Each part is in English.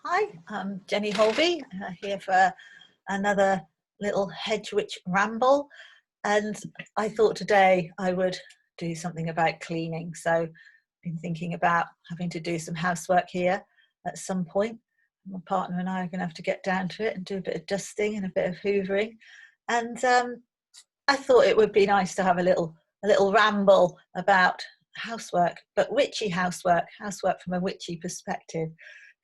Hi, I'm Jenny Holby, here for another little Hedgewitch ramble, and I thought today I would do something about cleaning. So I've been thinking about having to do some housework here at some point. My partner and I are going to have to get down to it and do a bit of dusting and a bit of hoovering, and I thought it would be nice to have a little ramble about housework, but witchy housework from a witchy perspective.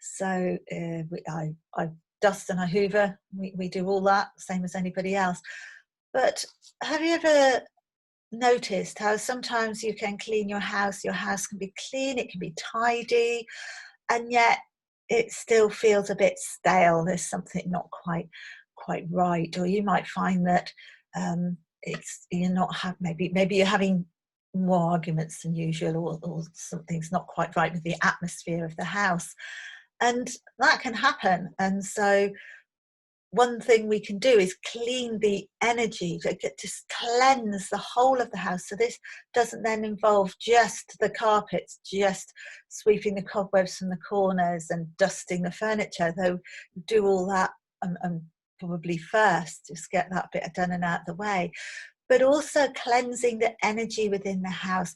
So I dust and I hoover. We do all that, same as anybody else. But have you ever noticed how sometimes you can clean your house? Your house can be clean, it can be tidy, and yet it still feels a bit stale. There's something not quite right, or you might find that it's you're not have maybe you're having more arguments than usual, or something's not quite right with the atmosphere of the house, and that can happen. And so one thing we can do is clean the energy, to just cleanse the whole of the house. So this doesn't then involve just the carpets, just sweeping the cobwebs from the corners and dusting the furniture, though do all that probably first, just get that bit done and out of the way. But also cleansing the energy within the house,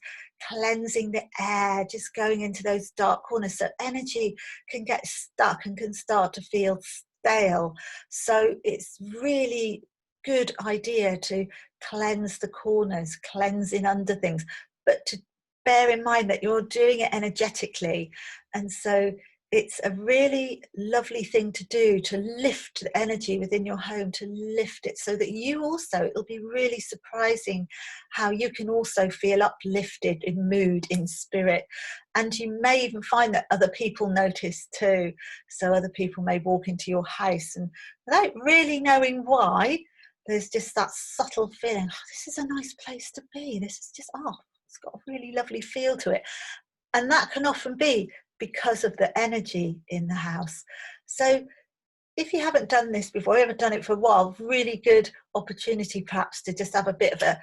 cleansing the air, just going into those dark corners, so energy can get stuck and can start to feel stale. So it's really good idea to cleanse the corners, cleansing under things, but to bear in mind that you're doing it energetically. And so it's a really lovely thing to do, to lift the energy within your home, to lift it so that you also, it'll be really surprising how you can also feel uplifted in mood, in spirit. And you may even find that other people notice too. So other people may walk into your house and without really knowing why, there's just that subtle feeling, oh, this is a nice place to be. This is just, oh, it's got a really lovely feel to it. And that can often be because of the energy in the house. So if you haven't done this before, you haven't done it for a while, really good opportunity perhaps to just have a bit of a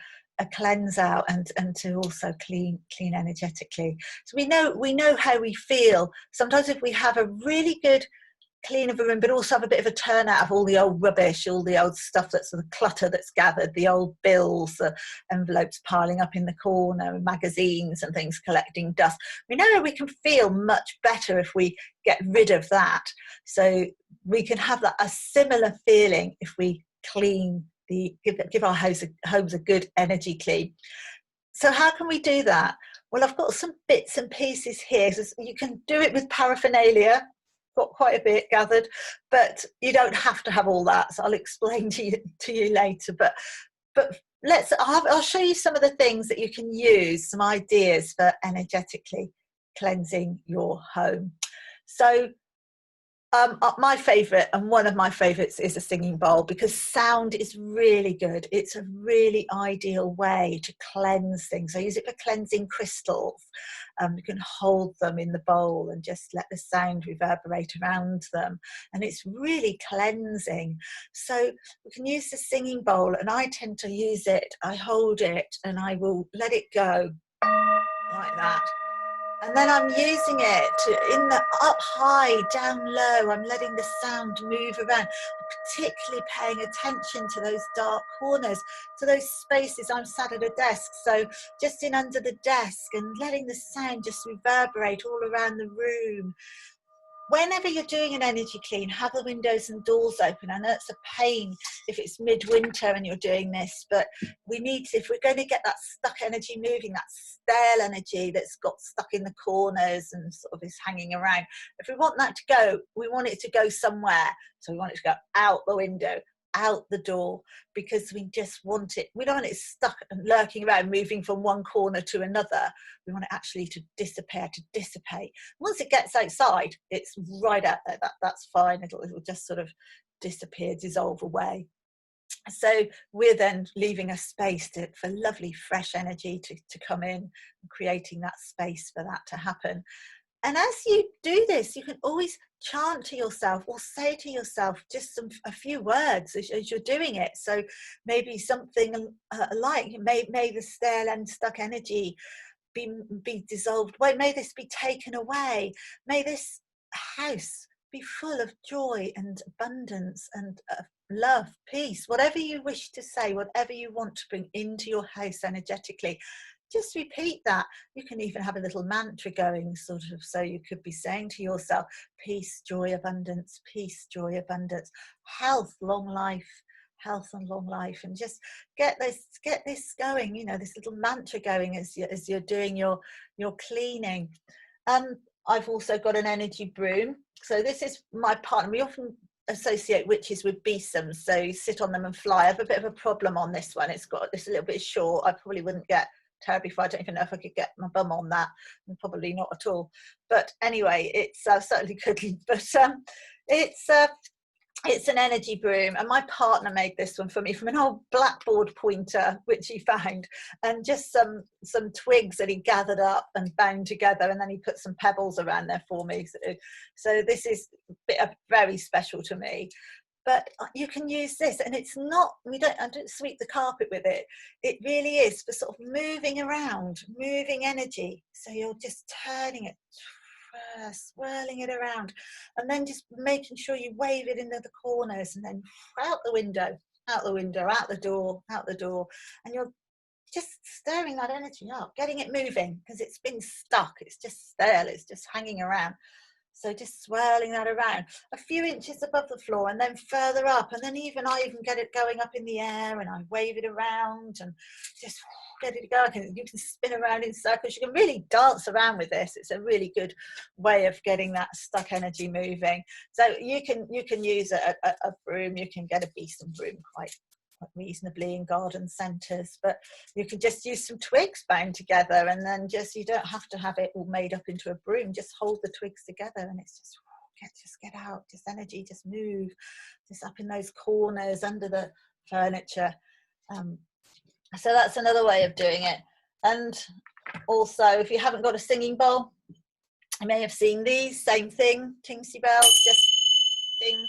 cleanse out, and to also clean energetically. So we know how we feel. Sometimes if we have a really good clean of a room, but also have a bit of a turnout of all the old rubbish, all the old stuff, that's the clutter that's gathered, the old bills, the envelopes piling up in the corner, magazines and things collecting dust. We know we can feel much better if we get rid of that. So we can have a similar feeling if we clean give our homes a good energy clean. So how can we do that? Well, I've got some bits and pieces here. So you can do it with paraphernalia. Got quite a bit gathered, but you don't have to have all that, so I'll explain to you later. But I'll show you some of the things that you can use, some ideas for energetically cleansing your home. So my favourite, and one of my favourites, is a singing bowl, because sound is really good. It's a really ideal way to cleanse things. I use it for cleansing crystals. You can hold them in the bowl and just let the sound reverberate around them, and it's really cleansing. So we can use the singing bowl, and I tend to use it, I hold it and I will let it go like that. And then I'm using it in the up high, down low. I'm letting the sound move around, particularly paying attention to those dark corners, to those spaces. I'm sat at a desk, so just in under the desk and letting the sound just reverberate all around the room. Whenever you're doing an energy clean, have the windows and doors open. I know it's a pain if it's midwinter and you're doing this, but we need to, if we're going to get that stuck energy moving, that stale energy that's got stuck in the corners and sort of is hanging around, if we want that to go, we want it to go somewhere. So we want it to go out the window, out the door, because we just want it, we don't want it stuck and lurking around, moving from one corner to another. We want it actually to disappear, to dissipate. Once it gets outside, it's right out there, that's fine. It'll just sort of disappear, dissolve away. So we're then leaving a space for lovely fresh energy to come in, and creating that space for that to happen. And as you do this, you can always chant to yourself or say to yourself just a few words as you're doing it. So maybe something like, may the stale and stuck energy be dissolved away. May this be taken away. May this house be full of joy and abundance and love, peace, whatever you wish to say, whatever you want to bring into your house energetically. Just repeat that. You can even have a little mantra going, sort of, so you could be saying to yourself, peace, joy, abundance, peace, joy, abundance, health, long life, health and long life. And just get this going, you know, this little mantra going as you're doing your cleaning. I've also got an energy broom. So this is my partner. We often associate witches with besoms, so you sit on them and fly. I have a bit of a problem on this one. It's a little bit short. I probably wouldn't get terribly far. I don't even know if I could get my bum on that, and probably not at all. But anyway, it's certainly couldn't. But it's an energy broom, and my partner made this one for me from an old blackboard pointer which he found, and just some twigs that he gathered up and bound together, and then he put some pebbles around there for me. So this is very special to me. But you can use this, and it's not, I don't sweep the carpet with it. It really is for sort of moving around, moving energy. So you're just turning it, swirling it around, and then just making sure you wave it into the corners, and then out the window, out the door, and you're just stirring that energy up, getting it moving, because it's been stuck, it's just stale, it's just hanging around. So just swirling that around a few inches above the floor, and then further up, and then I even get it going up in the air, and I wave it around and just get it going. You can spin around in circles. You can really dance around with this. It's a really good way of getting that stuck energy moving. So you can use a broom. You can get a besom broom quite reasonably in garden centres, but you can just use some twigs bound together, and then you don't have to have it all made up into a broom. Just hold the twigs together, and it's just get out, just energy, just move, just up in those corners under the furniture. So that's another way of doing it. And also, if you haven't got a singing bowl, you may have seen these. Same thing, tingsy bells, just ding,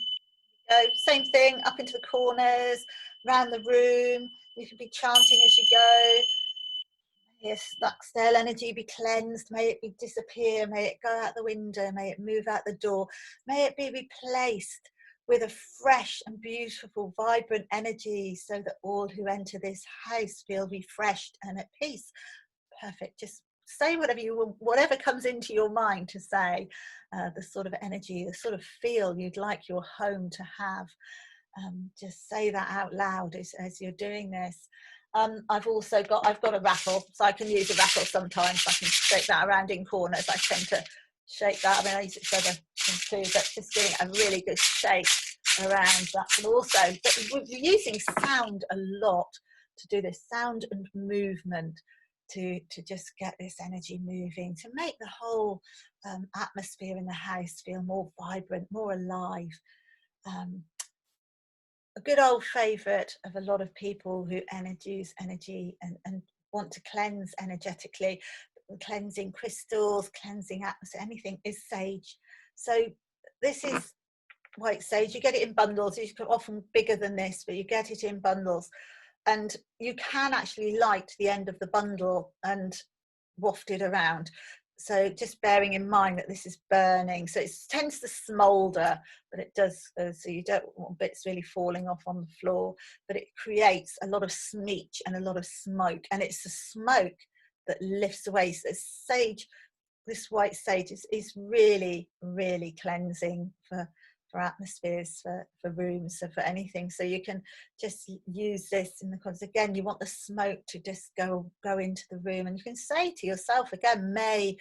go, same thing, up into the corners, around the room. You can be chanting as you go. May your stuck stale energy be cleansed. May it be disappear. May it go out the window. May it move out the door. May it be replaced with a fresh and beautiful, vibrant energy, so that all who enter this house feel refreshed and at peace. Perfect. Just say whatever comes into your mind to say, the sort of energy, the sort of feel you'd like your home to have. Just say that out loud as you're doing this. I've got a rattle, so I can use a rattle sometimes. I can shake that around in corners. I tend to shake that. I mean, I use it for other things too, but just giving it a really good shake around that. And also, but we're using sound a lot to do this, sound and movement, to just get this energy moving, to make the whole atmosphere in the house feel more vibrant, more alive. A good old favourite of a lot of people who use energy and want to cleanse energetically, cleansing crystals, cleansing atmosphere, anything, is sage. So this is white sage. You get it in bundles. It's often bigger than this, but you get it in bundles. And you can actually light the end of the bundle and waft it around. So just bearing in mind that this is burning, so it tends to smoulder, but it does, so you don't want bits really falling off on the floor, but it creates a lot of smeech and a lot of smoke, and it's the smoke that lifts away. So sage, this white sage is really, really cleansing for atmospheres, for rooms, so for anything. So you can just use this because again, you want the smoke to just go into the room, and you can say to yourself again, may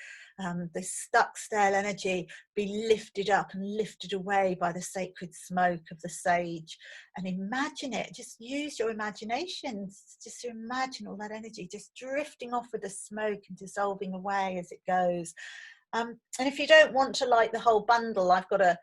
this stuck stale energy be lifted up and lifted away by the sacred smoke of the sage. And imagine it, just use your imagination just to imagine all that energy just drifting off with the smoke and dissolving away as it goes. And if you don't want to light the whole bundle, I've got a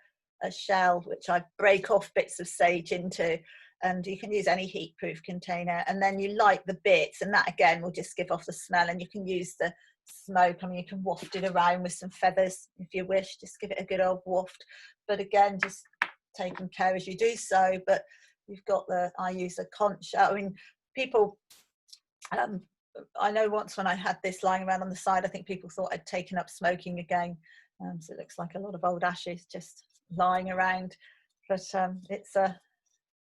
shell which I break off bits of sage into, and you can use any heat-proof container, and then you light the bits, and that again will just give off the smell, and you can use the smoke. I mean, you can waft it around with some feathers if you wish, just give it a good old waft, but again, just taking care as you do so. But you've got I use a conch. I mean, people, I know once when I had this lying around on the side, I think people thought I'd taken up smoking again. So it looks like a lot of old ashes just lying around, but it's a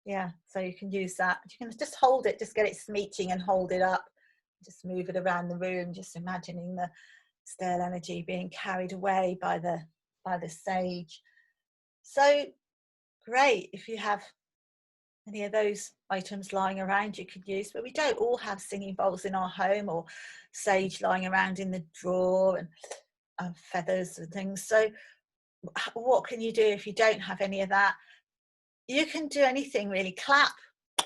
yeah, so you can use that. You can just hold it, just get it smeeching and hold it up, just move it around the room, just imagining the stale energy being carried away by the sage. So great if you have any of those items lying around you could use, but we don't all have singing bowls in our home or sage lying around in the drawer and feathers and things. So what can you do if you don't have any of that? You can do anything really.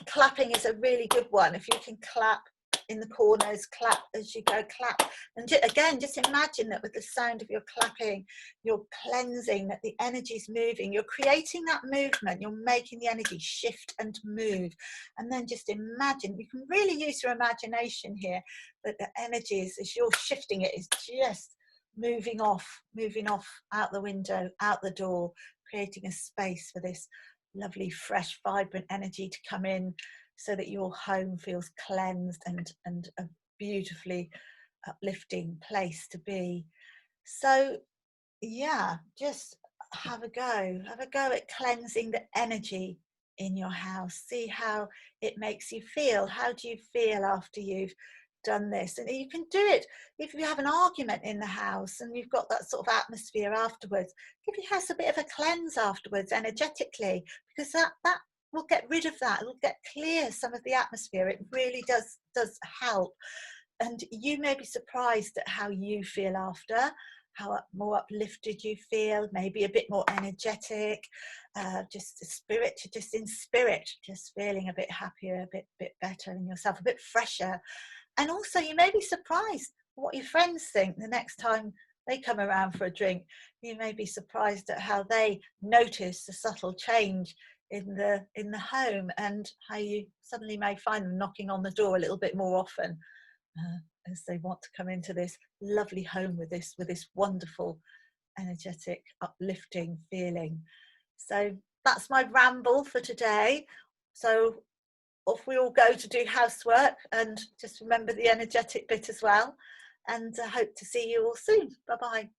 Clapping is a really good one. If you can clap in the corners, clap as you go, clap. And again, just imagine that with the sound of your clapping, you're cleansing, that the energy's moving, you're creating that movement, you're making the energy shift and move. And then just imagine, you can really use your imagination here, that the energy is, as you're shifting it, is just moving off out the window, out the door, creating a space for this lovely, fresh, vibrant energy to come in, so that your home feels cleansed and a beautifully uplifting place to be. So yeah, just have a go at cleansing the energy in your house. See how it makes you feel. How do you feel after you've done this? And you can do it if you have an argument in the house and you've got that sort of atmosphere afterwards. Give your house a bit of a cleanse afterwards energetically, because that will get rid of that. It'll get clear some of the atmosphere. It really does help. And you may be surprised at how you feel after, how more uplifted you feel, maybe a bit more energetic, just in spirit, just feeling a bit happier, a bit better in yourself, a bit fresher. And also you may be surprised what your friends think the next time they come around for a drink. You may be surprised at how they notice the subtle change in the home, and how you suddenly may find them knocking on the door a little bit more often, as they want to come into this lovely home with this wonderful, energetic, uplifting feeling. So that's my ramble for today. So off we all go to do housework, and just remember the energetic bit as well. And I hope to see you all soon. Bye bye.